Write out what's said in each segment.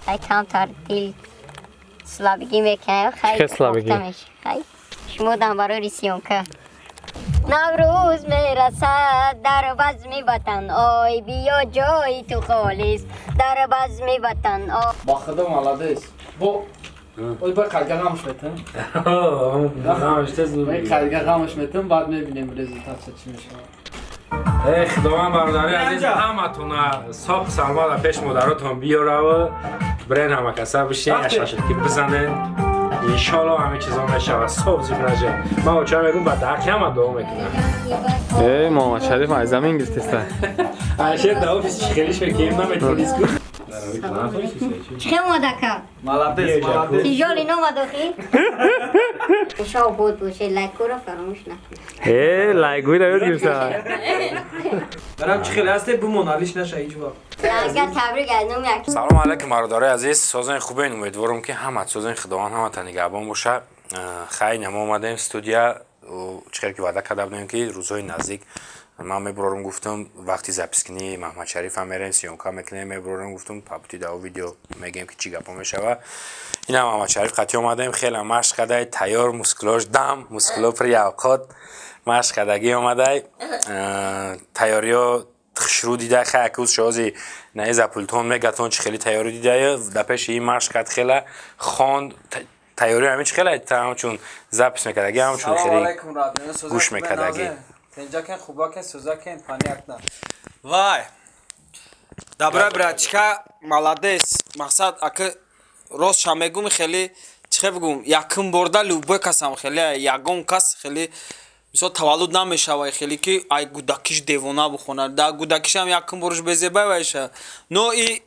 خیلی کم تردیل سلابگی میکنه خیلی مختمش خیلی شمودم برای ریسیون که نوروز میرسد در بزم وطن آی بیا جای تو خالص در بزم وطن آی باخدا молодец бо ой ба қарга ғамш метам қарга ғамш метам баъд мебинем результатша чӣ мешавад خداوند برادری عزیز همتون صاف سلامت پیش مادراتون بیاره و برین همه کسا بشین اشاشکی بزنه انشالله همه چیزا میشه صاف زیبرجه من اوچه میگم بعد درکی هم دوام میکنم ای محمد شریف از زمین گرفتسته عشق دا ofis خیلیش بکیم نمیتونیست کن چه مادکا؟ молодец молодец تیجالی نمادخی؟ شاو بود باشه لایکو رو فراموش نکن ای لایگوی رو گرفته برام چی خیلی هسته بمونالیش نشه هیچ وقت اگر تبریک از نوم یک سلام علیکم برادرای عزیز سازن خوبه این امیدوارم که همه سازن خداوند همه تا نگهبان باشه خیلی نما اومدیم استودیو چخیر که وعده کرده بودیم که روزهای نزدیک من میبرارم گفتم وقتی زپس کنی محمد شریف هم میرن سیونکا میکنه میبرارم گفتم پاپتی داو ویدیو میگیم که چی گپا میشه این هم محمد شریف قطعی اومدیم خیلی مشق کرده تیار مسکلاش دم مسکلا پر اوقات مشق کردگی اومده تیاری ها شروع دیده خیلی کوز شازی نه زپلتون میگتون چه خیلی تیاری دیده دپش این مشق کرد خیلی خواند تیاری همین خیلی تمام چون زپس میکردگی هم چون خیلی گوش میکردگی اینجا کن خوبا کن سوزا کن پانی اکنا وای добра братчика молодец мақсад ака рост шамегум хеле чиқе бигум якум борда любой касам хеле ягон кас хеле мисол таваллуд намешава хеле ки ай гудакиш девона бухона да гудакишам якум боруш безебай вайша но и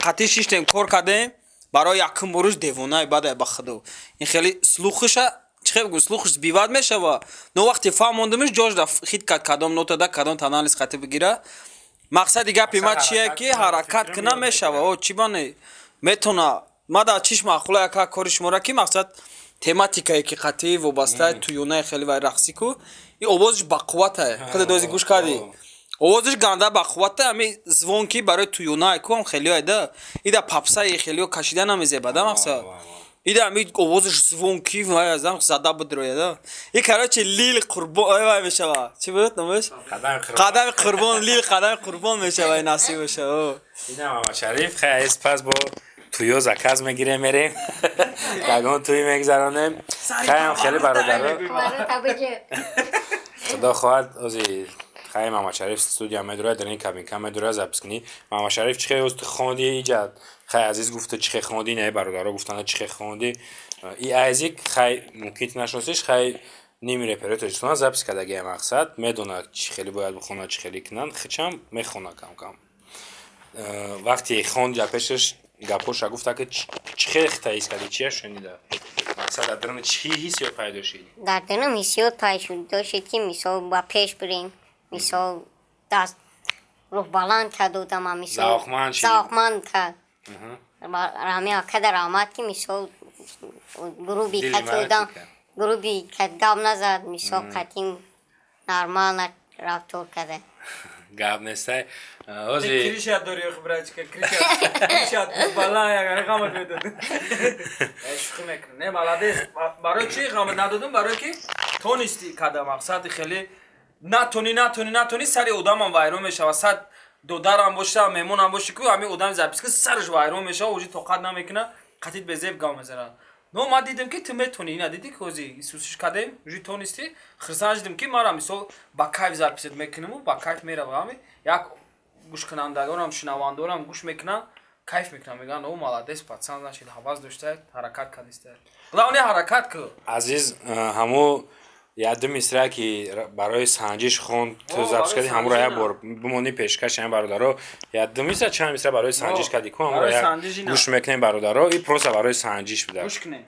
қати шиштем кор кардем барои якум боруш девона бадай ба худо ин хеле слухиша چه بگو سلوخش بیواد میشه و نو وقتی فهموندمش جوش دا خیت کد کدام نوتا دا کدام تنالیس خطی بگیره مقصد دیگه پیما چیه که حرکت کنه میشه و او چی بانه میتونه ما دا چیش معقوله اکا کارش مورا که مقصد تماتیکایی که خطی و بسته تویونه خیلی وای رقصی کو این آوازش با قوته خود دوزی گوش کردی آوازش گنده با قوته همی زوانکی برای تویونه کو هم خیلی هایده ایده پاپسای خیلی کشیده نمیزه بده مقصد ایده امید آوازش زونکی و ازم زده بود رویده این کراچه لیل قربان وای میشه و چی بود نمیش قدم قربان لیل قدم قربان میشه و نصیب میشه این هم شریف خیلی پس با تویو زکاز میگیره میریم لگان توی میگذرانیم خیلی برادر خدا خواهد ازی خیلی محمد شریف استودیو میدوره در این کابین کم میدوره زبس کنی محمد شریف چخه است خواندی ایجاد خیلی عزیز گفته چخه خواندی نه برادرها گفتن چخه خواندی این عزیز خیلی ممکن نشناسیش خیلی نیمی رپرتوری تو زبس کردگی مقصد میدونه چی خیلی باید بخونه چی خیلی کنن خچم میخونه کم کم وقتی خوند جپشش گپوش گفته که چخه تایید کردی چی شنیده مقصد در درون چی حسی پیدا شد در درون حسی پیدا شد داشت که مثال با پیش بریم مثال دست روح بلند کرد و دم مثال زاخمان کرد رامی آکه در آمد که مثال گروبی کتودم گروبی کتگاب نزد مثال قدیم نرمال رفتور کرده گاب نسته کریشت داری خبرچ که کریشت بالا یا قامت میداد عشق میکنه نه молодец برای چی قامت ندادم برای که تو نیستی کده مقصد خیلی نتونی سری ادامم وایرون میشه و صد دودارم باشه میمونم باشه که همین ادام زبیس که سرش وایرون میشه و اوجی طاقت نمیکنه قطیت به زیب گام میزنه نو ما دیدم که تو میتونی اینا دیدی که اوزی سوسش کردیم اوجی تو نیستی خرسانش دیدم که ما را مثلا با کایف زبیست میکنم و با کایف میره و همین یک گوش کنندگانم شنوندارم گوش میکنن کیف میکنم میگن او молодец پاتسان نشید حواس داشته حرکت کردیسته اونی حرکت که عزیز همو یاد میسره که برای سنجش خوند تو زبط کردی همو را بار بمونی پیشکش این برادرها یاد میسره چند میسره برای سنجش کردی کو همو را گوش میکنیم برادرها این پروسه برای سنجش بوده گوش کنیم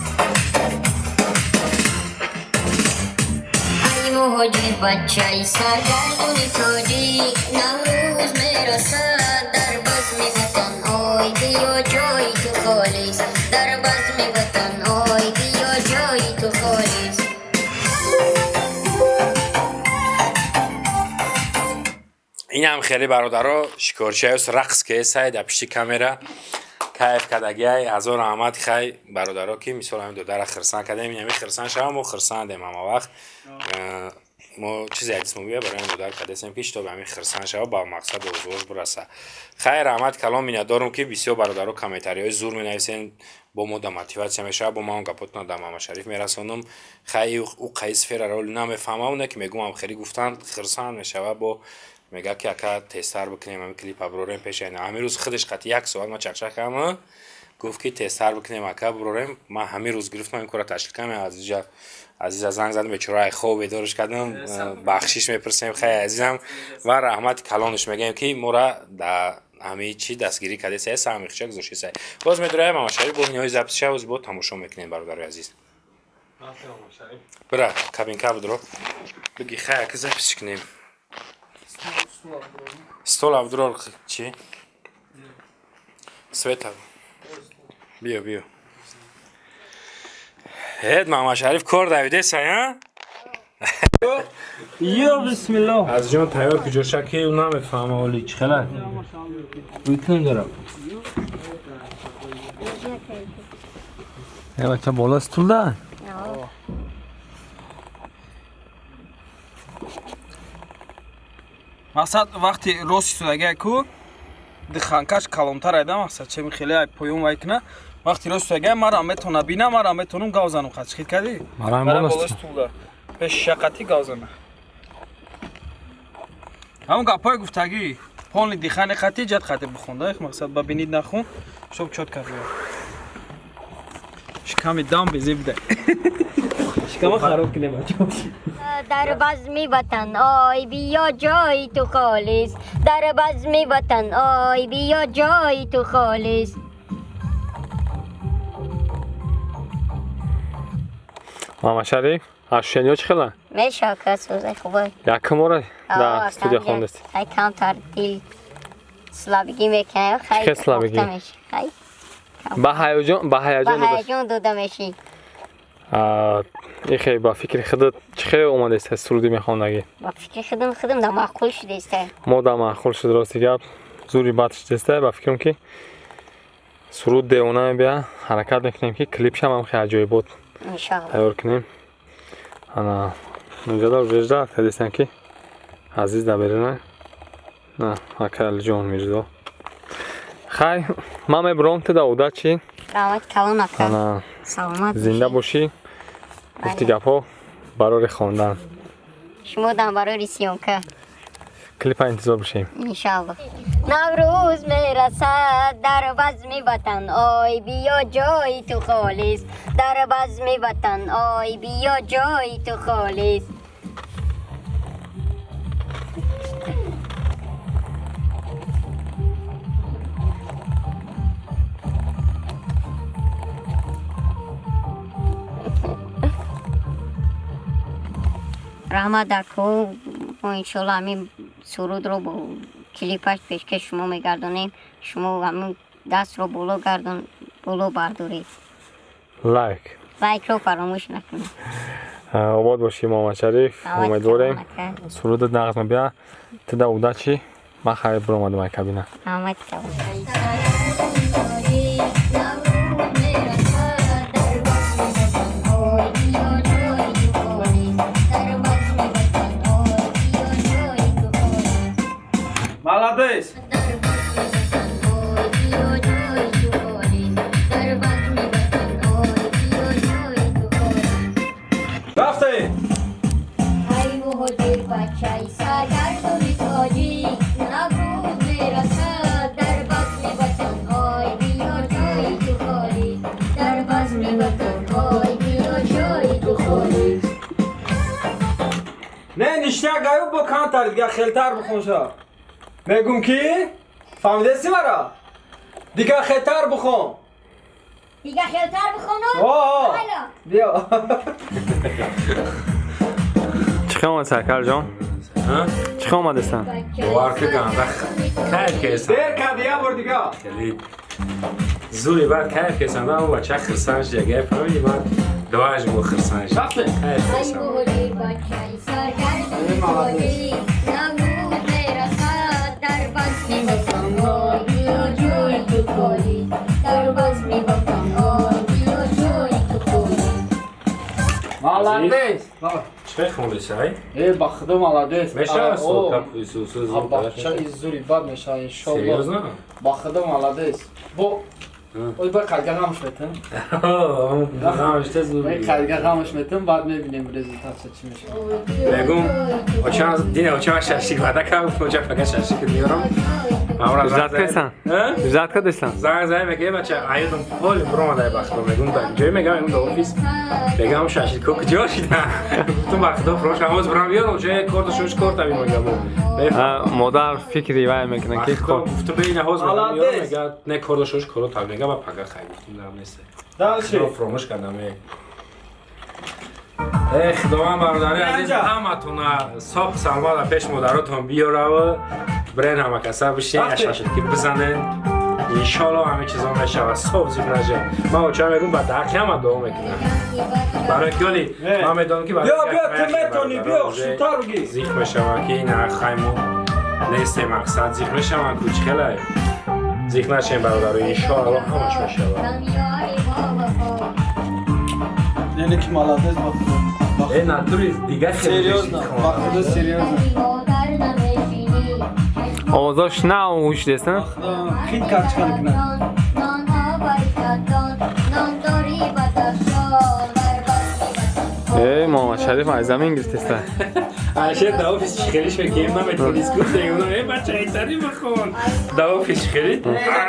موجی بچه‌ای سرگردونی توجی نوروز میرسد در بزم وطن آی بیا جایی تو خالص در بزم وطن آی بیا جایی تو خالص این هم خیلی برادرها شکارچی هست رقص که سعی در پشت کامera кайф кадагиай ҳазор раҳмат хай бародаро ки мисол ҳамин додара хирсан кадем ин ҳамин хирсан шава мо хирсандем ҳама вақт мо чизе ядисмо бия барои додар кадесем ки штоби ҳамин хирсан шава ба мақсад озгош бураса хай раҳмат калом миннатдорум ки бисёр бародаро комментариҳои зур менависен бо мо да мотиватсия мешава бо ман гапотона да Мамад Шариф мерасонум хай ӯ қайи сфераро намефаҳма оне ки мегӯм амхири гуфтан хирсан мешава бо мега ки ака тестар бикунем ҳамин клип аброрем пеш айна ҳамин рӯз худаш қати 1 соат ма чақчақ кардам гуфт ки тестар бикунем ака брорем ман ҳамин рӯз гирифтам ин кора ташлил кардам азиза занг задам бечораи хоб бедорш кардам бахшиш мепурсем хай азизам ва раҳмати калонаш мегӯем ки мора да ҳамин чӣ дастгирӣ кардесай самихча гузоштесай боз медураям Мамад Шариф бо ниҳои записша оз бо тамошо мекунем бародари азиз бира кабинка будро биги хай ака записш кунем стол абдурор чӣ света биё биё ҳед Мамад Шариф кор давидесай а Yo bismillah. азиҷон тайёр куҷоша ки ӯ намефаҳма оли чӣ хелак Uykum dora. ey bachcha bola stulda Maqsad vaqti rost sudaga ku dixankash kalontar ayda maqsad chemi khili ay poyum vaykna vaqti rost sudaga mara metona bina mara metonum gavzanum qachqit kadi Maram Mara bola bola stulda besh shaqati gavzana Ham gapoy guftagi Polni dixane qati jat qati buxonda maqsad babinid naxun shob chot kardi Shkami dam bezibda Shkama kharob kile macho در بزم وطن آی بیا جای تو خالص در بزم وطن آی بیا جای تو خالص Мамад Шариф ашшениё чӣ хела مشاکه سوزه خوبه якум ора да студия хондест خیلی کم تردیل سلابگی میکنه خیلی چه سلابگی؟ گفته میشه خیلی ба ҳаяҷон با هیجان دوده میشی ихе ба фикри худат чӣ хеле омадест суруди мехондагӣ با فکر خودم در معقول شده است мо да маъқул шуд рости гап зури бад шудеста ба фикрам ки суруд девона мебия ҳаракат мекунем ки клипшам ҳам хеле аҷоибот انشاءالله тайёр кунем ана нуҷада ужежда хедестан ки азиз да берина на ака алиҷон мирзо хай ман мебурам ти да уда чӣ رحمت کلان اکا ана سلامت зинда бошӣ гуфти гапҳо барори хондан شما دم برای سیونکه клипа интизор бошем انشاءالله نوروز میرسد در بزم وطن آی بیا جای تو خالص در بزم وطن آی بیا جای تو خالص رحمت در تو ما انشالله همین سرود رو با کلیپش پیشکش شما میگردونیم شما همین دست رو بولو بردارید лайк لایک رو فراموش نکنید обод бошӣ Мамад Шариф умедворем сурудат нағз мебия ти да уда чӣ ман хариб буромадам ай кабина رحمت کلان Молодец. Rafte. ای مهاجر بچه‌ای سرگردان تاجی نوروز میرسد در بزم وطن آی بیا جای تو خالی در بزم وطن آی بیا جای تو خالی Ne niştagayu bu kantar diga xeltar buxonsha. Megum ki famidesi mara. Diga xeltar buxon. دیگه خیلتر بخونم Oh. Bia. чӣ хел омад саркар ҷон чӣ хел омадестан боварки ганда кайф кесан Der kadiya bor diga. خیلی زوری بعد کیف کسان و بچه خرسانش جگه فهمیدی بعد دواج مو خرسانش Rafte. کیف ای کسان مهاجر بچه‌ای سرگردان تاجی نوروز میرسد در بزم وطن آی بیا جای تو خالی در молодец چه خوندی سعی؟ با خدا молодец میشه صوت سوسوز бахча изури бад меша иншаллоh серйозно? با خدا молодец бо ой ба кайга гамш метам Намаште зур. ой кайга гамш метам бад мебинем результатша чи меша بگم очам دینا очам شاشی ودا کام کجا فقط شاشی میارم امر زاد کردن زاد کردن زنگ میگه بچه ایدم پول برام دای بخت میگم تا جای میگم اون آفیس بگم شاشی کو کجا شده تو وقت فروش هموز برام بیارم چه کارت شوش کارت میگم مادر فکری وای میکنه که تو بین هاوز میگم نه کارت شوش کارت تا میگم پاگا خیلی گفتم دارم نیست دالشی فروش کردم خداوند برادری عزیز همتون صاحب سلامت پیش مادراتون بیاره و برین همه کسا بشین اشاشت که بزنین انشالله همه چیزا میشه صاحب زیب نشه من اوچه میگم با دقیقی هم دوام میکنم برای کلی من میدونم که بیا تمتونی بیا شوتا رو گی زیخ میشه که این خیمو نیست مقصد زیخ میشه من کوچکله زیخ نشین برادری انشالله همش میشه یعنی که молодец با خدا натуре دیگه خیلی серьезно با خدا серьезно آوازاش نه هوش دستن خیلی کارچکا نکنه ای ماما شریف از زمین گرفته عشان دا آفیس خیلیش بگیم من میتونم دیسکوت دیگم ای بچه ایتاری بخون دا آفیس خیلی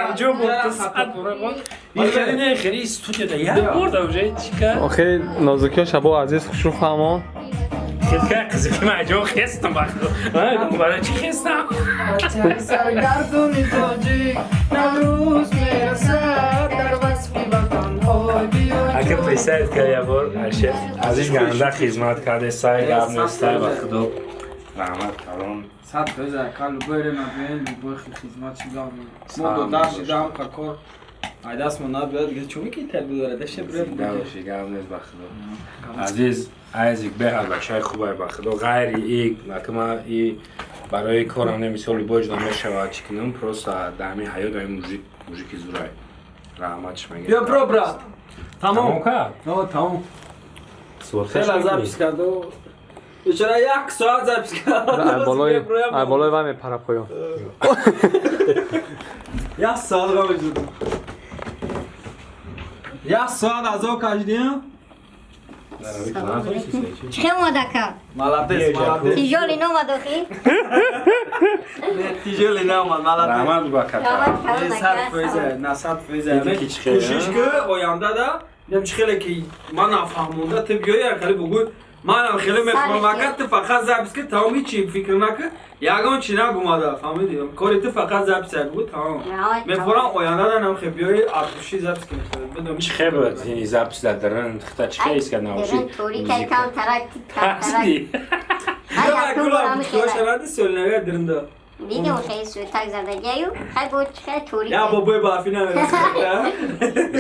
انجام بود ساعت برای این خیلی نه خیلی استودیو دا یک برد اوجه چیکار آخه نازکی شبا عزیز خوش رو فهمان خیلی که قزیقی من اجا خستم بخدا برای چی خستم سرگردونی توجی نوروز میرسد در وصفی وطن های بیایی اگه پیسایت که یه بار عشق عزیز گنده خدمت کرده سای گرم نیسته بخدا رحمت کلام صد بزر کل بره نبین بای خدمت چی ما دو درش دام کار ای دست من نبیاد دیگه چون که تلبیه داره دشه بریم داشتی گرم نیست بخدا عزیز ایک به هر بچه خوبه بخدا غیر ایک نکما ای برای کارم نمیسالی باج نمیشه چی کنم پروستا دمی حیات های موزیکی زورای رحمتش میگه بیا برو برات تمام که نه تمام سوالخش خیلی زبس کرد و چرا یک ساعت زبس کرد ای بالای وای میپره پایون یک ساعت رو بجود یک ساعت از او کشیدیم چه مادکا؟ مالاتیس تیجولی نو مادوخی؟ تیجولی نه من مالاتیس رحمت با کتا صد فیزه نه صد فیزه کوشش که آینده ده نیم چی خیلی که من نفهمونده تو بیایی ارکلی بگو من هم خیلی میخوام وقت تو فقط زبس که تمام هیچی فکر نکه یکان چی نگومده فهمیدیم کاری تو فقط زبس بگو تمام میخورم آینده ده نم خیلی بیایی ارکوشی زبس که میخواد چه خیلی این زبس دادرن خطا چه خیلی است که نوشی درن توری که کم ترک ترک اصلی های اکنون برام خیلی شرده سولنگه درنده دیگه اون خیلی سوی تک زدگی ایو خیلی بود خیلی توری یا بابای بافی نمیرسه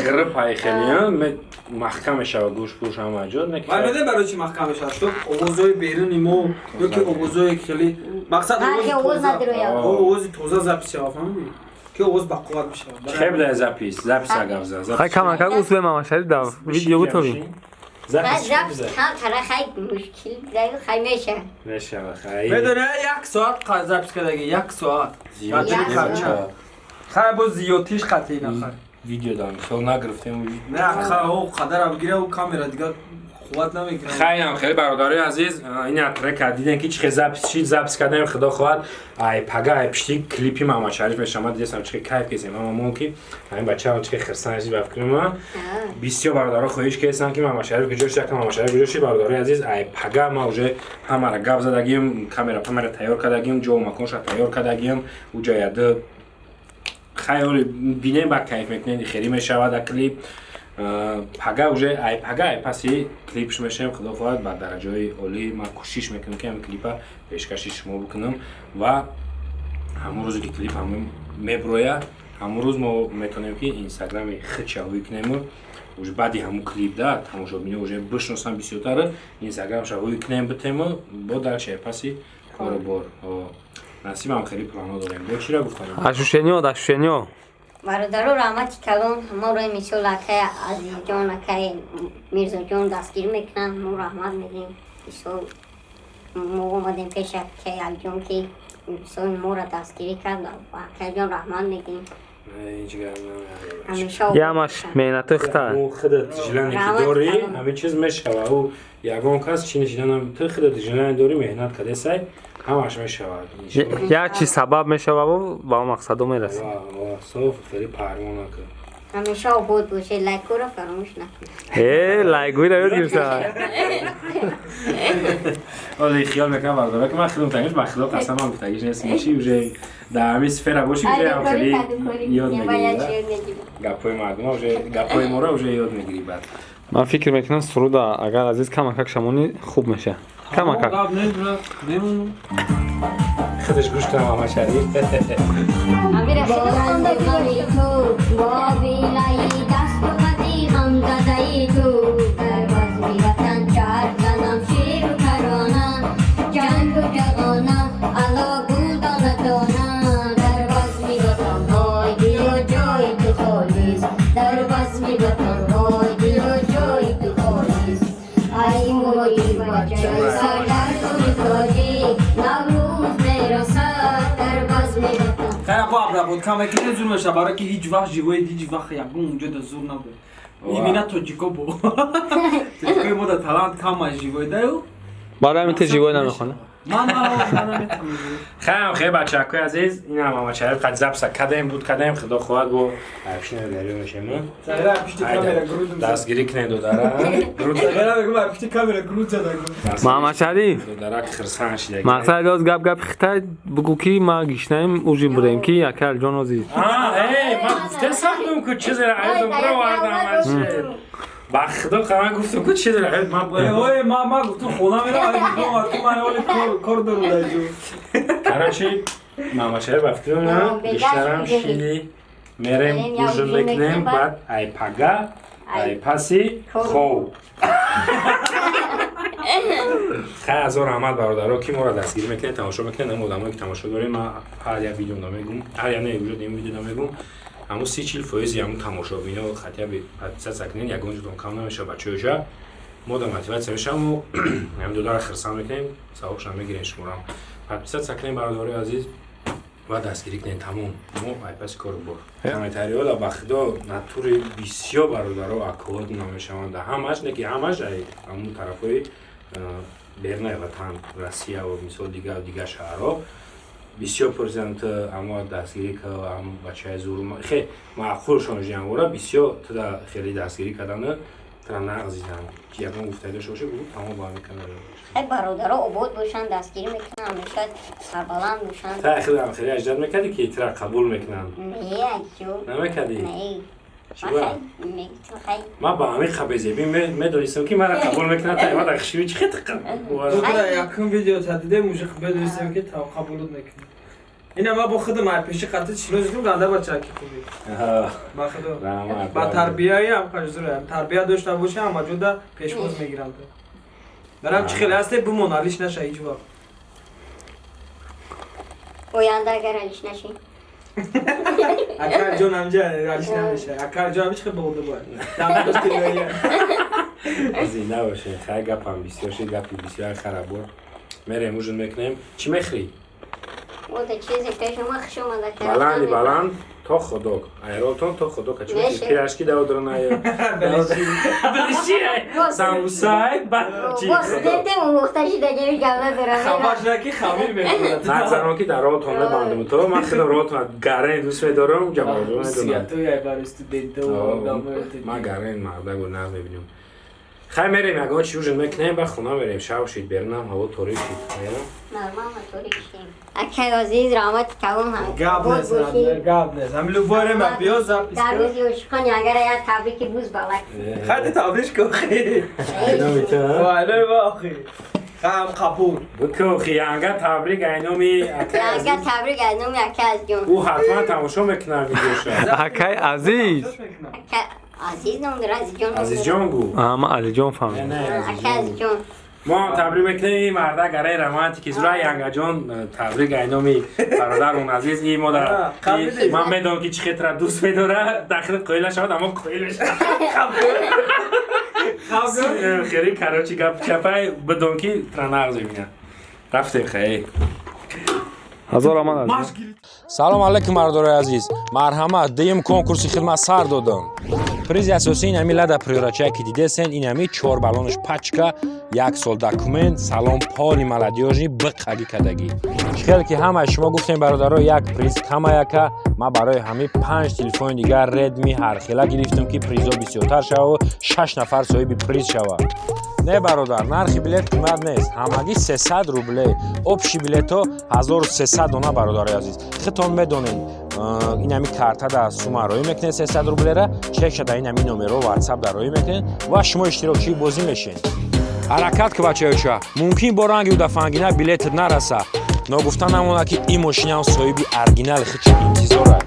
غرب پای خیلی هم محکم شو گوش پوش هم اجاد من نکرد بده برای چی محکم شد تو اوزوی بیرونی مو یا که اوزوی خیلی مقصد که اوز ندارو یا اوزی توزه زبسی آفهمی که اوز بقوات میشه خیلی ده زبیس زبس اگه زبس خیلی کم اکر اوز به ماما شریف دا ویدیو تو بین زبس زبس کم ترک خیلی مشکل دیگه خیلی میشه نشه خیلی بدونه یک ساعت زبس کردگی یک ساعت زیاد خیلی با زیادیش قطعی نخواه ویدیو دارم خیلی نگرفتیم نه خیلی او قدر هم بگیره و کامیرا دیگه قوت نمیکنه خیلی هم خیلی برادری عزیز این اتره کردیدن که چه زبس کردن خدا خواهد ای پگا ای پشتی کلیپی ماما شریف به شما دیدم چه کیف کردیم ماما کی همین بچه‌ها چه خرسان عزیز بفکریم ما بسیار برادرها خواهش کردن که ماما شریف گجوش که ماما شریف گجوشی برادری عزیز ای پگا ما وجه همه را گپ زدگیم کامera تیار کردگیم جو مکانش تیار کردگیم و جایده خیلی بینیم با کیف میکنین خیلی میشود کلیپ پگا وجه ای پگا ای پسی کلیپش میشم خدا خواهد با درجه عالی ما کوشش میکنم که این کلیپا پیشکشی شما بکنم و همون روزی که کلیپ همون میبرویا همون روز ما میتونیم که اینستاگرامی خچاوی کنیم و بعدی همون کلیپ داد همون شو بینه وجه بشناسم بیشتر اینستاگرام شوی کنیم بتیم با درجه پسی کار بار نصیب هم خیلی پلانا داریم با چی را گفتم اشوشنیو برادرو رحمتی کلان ما رو مثل اکای عزیز جان اکای میرزا جان دستگیر میکنن ما رحمت میدیم مثل ما اومدیم پیش اکای علی جان که مثل ما را دستگیری کرد و اکای جان رحمت میدیم همیشه ямаш меҳнатухта خودت жилане ки дорӣ ҳамин чиз мешава ӯ ягон кас чӣ жиланам ту худат жилане дорӣ меҳнат кардесай ҳамаш мешавад як чиз сабаб мешававу ба мақсаду мерасӣ соф хеле парвона кар همیشه آباد باشه لایکو رو فراموش نکنید лайгӯиро ёд гирифта ولی خیال میکنم برداره که من خیلی متنگش با خیلی قسم هم بتگیش نیست میشی وجه در همین سفره باشی وجه هم خیلی یاد میگیری گپای مردم ها وجه گپای مورا وجه یاد میگیری بعد ман фикр мекунам суруда агар азиз камакак шамонӣ хуб меша камакак خودش گوش کنم همه شدید امیر خیلی تو با بیلایی دست و خطی هم زدهی تو در باز میرفتن چهار زنم شیر و ترانه جنگ و جغانه علا گل دانه دانه در باز میرفتن های دل و جای تو خالیست در باز میرفتن های دل و جای تو خالیست ای موی بچه سردر کنی تاجی نوروز میرسد در باز میرفتن خیلی بابرا بود کامکی زور میشه برای که هیچ وقت جیوی هیچ وقت یکون اونجا در زور نبود ایمینا توجیکو بود توجیکوی ما در تلانت کام از جیوی دایو барои ҳамин ту ҷивой намехонӣ من نمیتونم خیلی بچه های عزیز این هم همه شریف قد زبسه کدیم بود کدیم خدا خواهد با عرفشین دریو میشه من زهره پشت کامera گرود دستگیری کنه دو داره زهره بگم پشت کامera گرود زده маҳаммад шариф دو дара خرسان شده мақсади аз гап гап хита бугӯ ки ма гишнаем уҷи будем ки яке алҷон озиз ای من گفته ساختم که چیزی را عیدم برو واردم با خدا خواهد گفتم که چیزی را عید من باید اوه ما گفتم خونه میرم تو من حال کار دارم دایجو کرانچی ماما شریف بفتیم نه بیشترم شیلی میریم بوجن میکنیم بعد ای پگا ای پسی خوب خیلی از اون رحمت برادرها که ما را دستگیر میکنه تماشا میکنه نمو آدمایی که تماشا داریم من هر یک ویدیو نمیگم هر یک نه وجود این ویدیو نمیگم همون 30-40% همون تماشا بینه خطی به حدیث سکنین یکون جدون کم نمیشه بچه‌ها ما در موتیویت سرشم و هم دو دار خرسان میکنیم سوابش هم میگیرین شمارم حدیث سکنین برادرای عزیز و دستگیری کنین تمام ما پس کارو بر کامنتاری‌ها دا بخدا ناتوری بسیار برادرها اکواد نمیشوند همش نه که همش همون طرفای برنه وطن روسیه و مثال دیگه شهرها بسیار پرزنت اما دستگیری که هم بچه زور خیلی معقولشان جنگورا بسیار تا خیلی دستگیری کردن تا نغزیدن که یکم گفته داشته باشه بود تمام با همین کنار ای برادرها عبود باشن دستگیری میکنن همیشه سربلند باشن تا خیلی اجداد میکردی که ایترا قبول میکنن نه اجو نمیکردی؟ نه چی با؟ خیلی ما با همین خبیزیبی میدونستم که مرا قبول میکنن تا ایما دخشیوی چی خیلی یکم ویدیو تدیده موجه بدونستم که تا قبولت میکنم اینا ما با خودم پیش خاطر چینو زدم گنده بچه کی خوبی با خدا با تربیه هم خجزره تربیه داشته باشه اما جدا پیشواز میگیرم تو برام چه خیلی هسته بمون حالیش نشه هیچ وقت آینده اگر حالیش نشی اکر جان همجا حالیش نمیشه اکر جان همیش خیلی بوده باید دمه داشتی بیایه از این نباشه خیلی گپ هم بسیار شد گپی بسیار خراب بود میره موجود میکنیم چی میخری؟ بوده چیزی پیش ما خش اومده بلند تا خدا ایراتون تا خدا کچوی پیراشکی داو درنای بلشی ساموسای بعد چی خدا دیدم مختشی دیگه گله درنای خواهش نکی خمیر میکنه نظرم که در راه تونه باندم تو من خیلی راه گرین دوست می‌دارم جواب نمیدونم تو یه بار استودنت و ما گرین مردا گل نه ببینیم خیلی میریم اگه چی وجود میکنیم و خونه میریم شب شید برنم هوا تاریک شد نرمال تاریک شد اکه عزیز رحمت کام هم گاب نیست هم لوباره من بیاز در روز یوشکانی اگر یا تبریک بوز بالک خیلی تبریش که خیلی وایده با خیلی خیلی قبول بکو خیانگه تبریک اینومی یانگه تبریک اینومی اکه از جون او حتما تماشا میکنم ویدیوشا акай азиз عزیز نمیداره عزیز جان عزیز جان گو ман алиҷон фаҳмидам اکه از جون ما تبریک میکنیم مردک برای رمانتیک زورای ینگجان تبریک اینامی برادرمون عزیز این مادر من میدونم که چه خطر دوست میداره داخل قیله شد اما قیلش خیلی کراچی گپ چپای بدون که ترناغ زمینه رفتیم خیلی ҳазор омад аз салом алайкум мардорои азиз марҳамат дуюм конкурси хидмат сар додам призи асосӣ инами лада приёрачае ки дидесен инами 4 баллонаш пачка 1 сол документ салом поли молодёжи биқаги кадаги хеле ки ҳамаи шумо гуфтем бародаро як приз камаяка ма барои ҳами 5 телефони дигар редми ҳархела гирифтам ки призо бисёртар шававу 6 нафар соҳиби приз шавад не бародар нархи билет қимат нест ҳамагӣ 300 рубле общи билето 1300 дона бародари азиз хитон медонем инами карта да сума роӣ мекунед 300 рублера чек шуда инами номеро ватсап да роӣ мекунед ва шумо иштирокчии бозӣ мешед ҳаракат ки бачаёча мумкин бо ранги удафангина билетат нараса ногуфта намонад ки ин мошинам соҳиби оригинали хичи интизора